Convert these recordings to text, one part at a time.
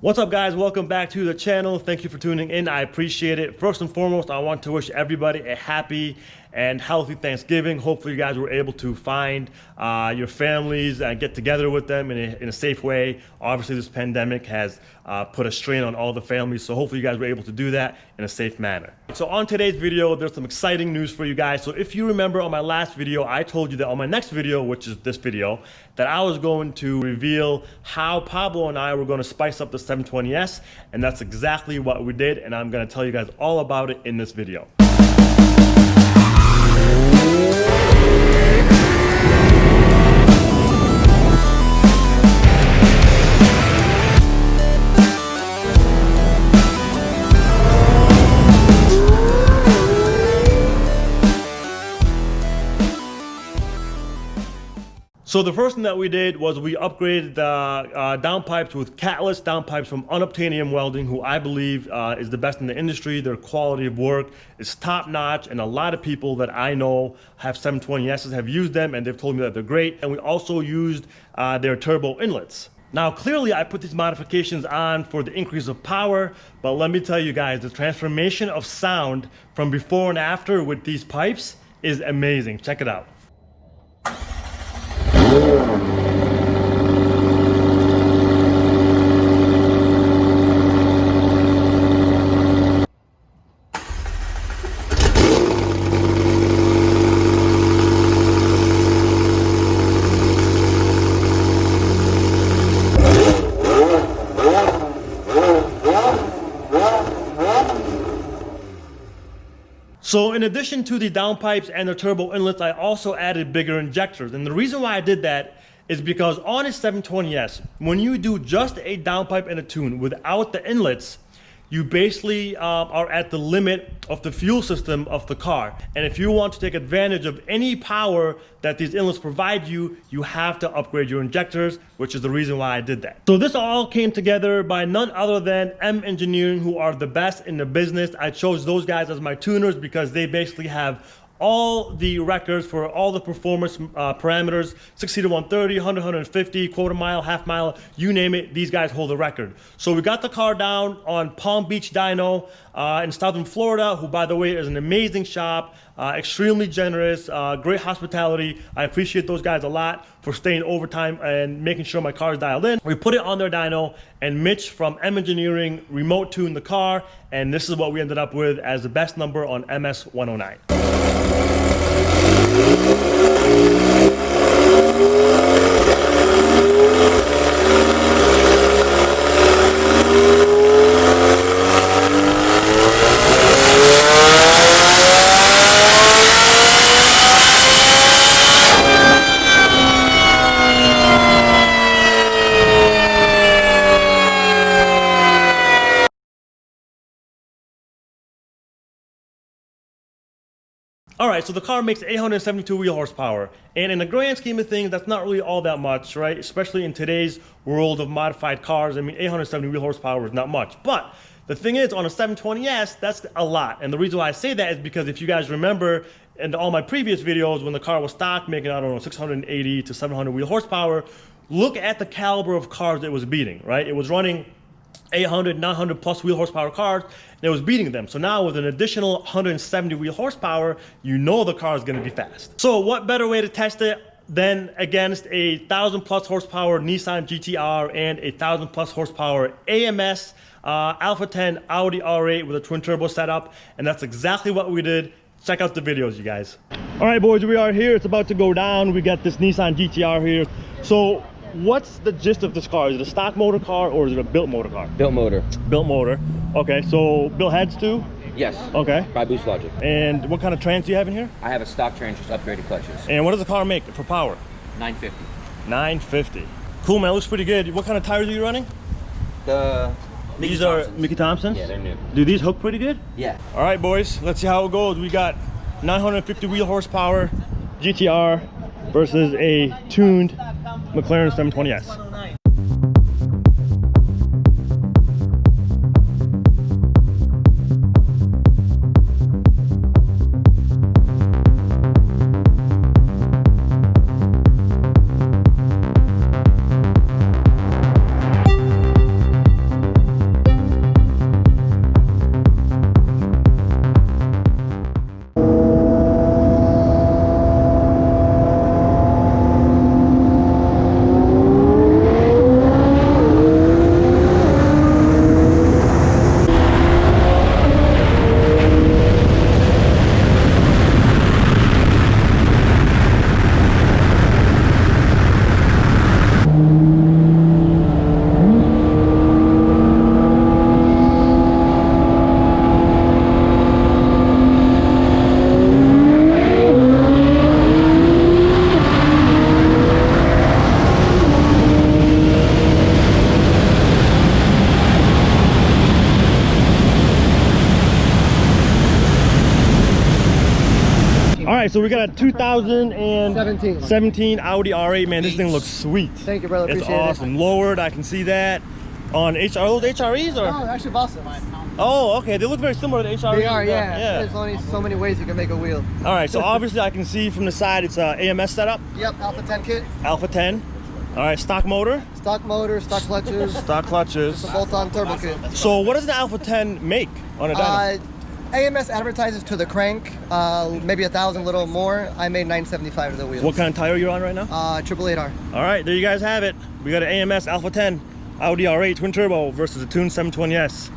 What's up, guys? Welcome back to the channel. Thank you for tuning in. I appreciate it. First and foremost, I want to wish everybody a happy and healthy Thanksgiving. Hopefully you guys were able to find your families and get together with them in a safe way. Obviously this pandemic has put a strain on all the families, so hopefully you guys were able to do that in a safe manner. So on today's video, there's some exciting news for you guys. So if you remember on my last video, I told you that on my next video, which is this video, that I was going to reveal how Pablo and I were going to spice up the 720S, and that's exactly what we did, and I'm going to tell you guys all about it in this video. So the first thing that we did was we upgraded the downpipes with catless downpipes from Unobtanium Welding, who I believe is the best in the industry. Their quality of work is top notch, and a lot of people that I know have 720Ss have used them, and they've told me that they're great. And we also used their turbo inlets. Now, clearly I put these modifications on for the increase of power, but let me tell you guys, the transformation of sound from before and after with these pipes is amazing. Check it out. So in addition to the downpipes and the turbo inlets, I also added bigger injectors. And the reason why I did that is because on a 720S, when you do just a downpipe and a tune without the inlets, you basically are at the limit of the fuel system of the car. And if you want to take advantage of any power that these inlets provide you, you have to upgrade your injectors, which is the reason why I did that. So this all came together by none other than M Engineering, who are the best in the business. I chose those guys as my tuners because they basically have all the records for all the performance parameters, 60 to 130, 100, 150, quarter mile, half mile, you name it, these guys hold the record. So we got the car down on Palm Beach Dyno in Southern Florida, who by the way is an amazing shop, extremely generous, great hospitality. I appreciate those guys a lot for staying overtime and making sure my car is dialed in. We put it on their dyno, and Mitch from M Engineering remote tuned the car, and this is what we ended up with as the best number on MS 109. All right, so the car makes 872 wheel horsepower, and in the grand scheme of things, that's not really all that much, right? Especially in today's world of modified cars. I mean, 870 wheel horsepower is not much, but the thing is, on a 720S, that's a lot. And the reason why I say that is because if you guys remember in all my previous videos, when the car was stock making, I don't know, 680 to 700 wheel horsepower, look at the caliber of cars it was beating, right? It was running 800, 900 plus wheel horsepower cars, and it was beating them. So now with an additional 170 wheel horsepower, you know the car is going to be fast. So what better way to test it than against a 1,000 plus horsepower Nissan GTR and a 1,000 plus horsepower AMS Alpha 10 Audi R8 with a twin turbo setup, and that's exactly what we did. Check out the videos, you guys. All right, boys, we are here. It's about to go down. We got this Nissan GTR here. So what's the gist of this car? Is it a stock motor car or is it a built motor car? Built motor. Built motor. Okay, so built heads too? Yes. Okay. By Boost Logic. And what kind of trans do you have in here? I have a stock trans, just upgraded clutches. And what does the car make for power? 950. 950. Cool, man. Looks pretty good. What kind of tires are you running? These are Mickey Thompsons? Yeah, they're new. Do these hook pretty good? Yeah. All right, boys. Let's see how it goes. We got 950 wheel horsepower GTR versus a tuned McLaren 720S. so we got a 2017 17. Audi R8. Man, this thing looks sweet. Thank you, brother. It's Appreciate awesome. Lowered, I can see that. On Are those HREs or? Oh, actually Boston. Oh, okay. They look very similar to HREs. They are, yeah. Yeah. There's only so many ways you can make a wheel. All right, so obviously I can see from the side it's a AMS setup. Yep, Alpha 10 kit. Alpha 10. All right, stock motor. Stock motor, stock clutches. Stock clutches. It's a bolt-on turbo kit. So what does the Alpha 10 make on a dyno? AMS advertises to the crank, maybe 1,000, little more. I made 975 of the wheels. What kind of tire you're on right now? 888R. All right, there you guys have it. We got an AMS Alpha 10 Audi R8 twin turbo versus a tuned 720S.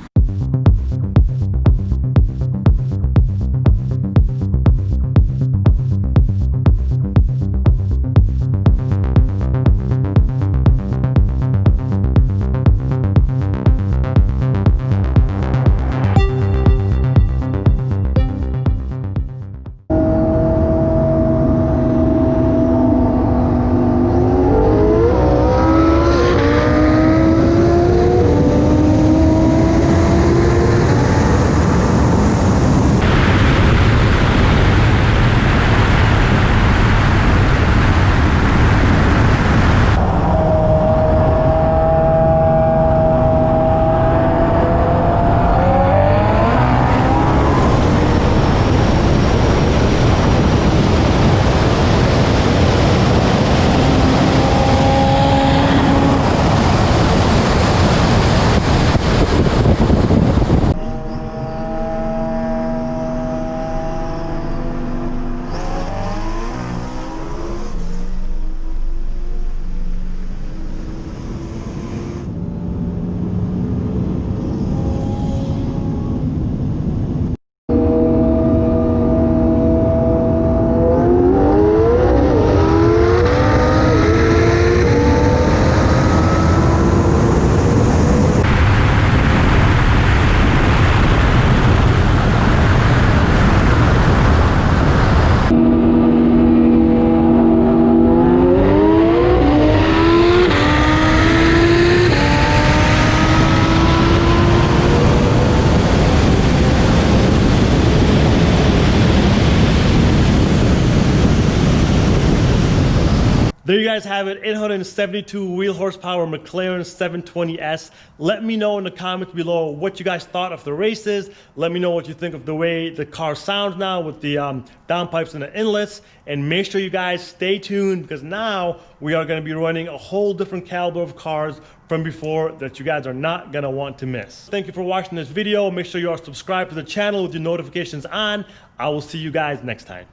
There you guys have it, 872 wheel horsepower McLaren 720S. Let me know in the comments below what you guys thought of the races. Let me know what you think of the way the car sounds now with the downpipes and the inlets. And make sure you guys stay tuned because now we are going to be running a whole different caliber of cars from before that you guys are not going to want to miss. Thank you for watching this video. Make sure you are subscribed to the channel with your notifications on. I will see you guys next time.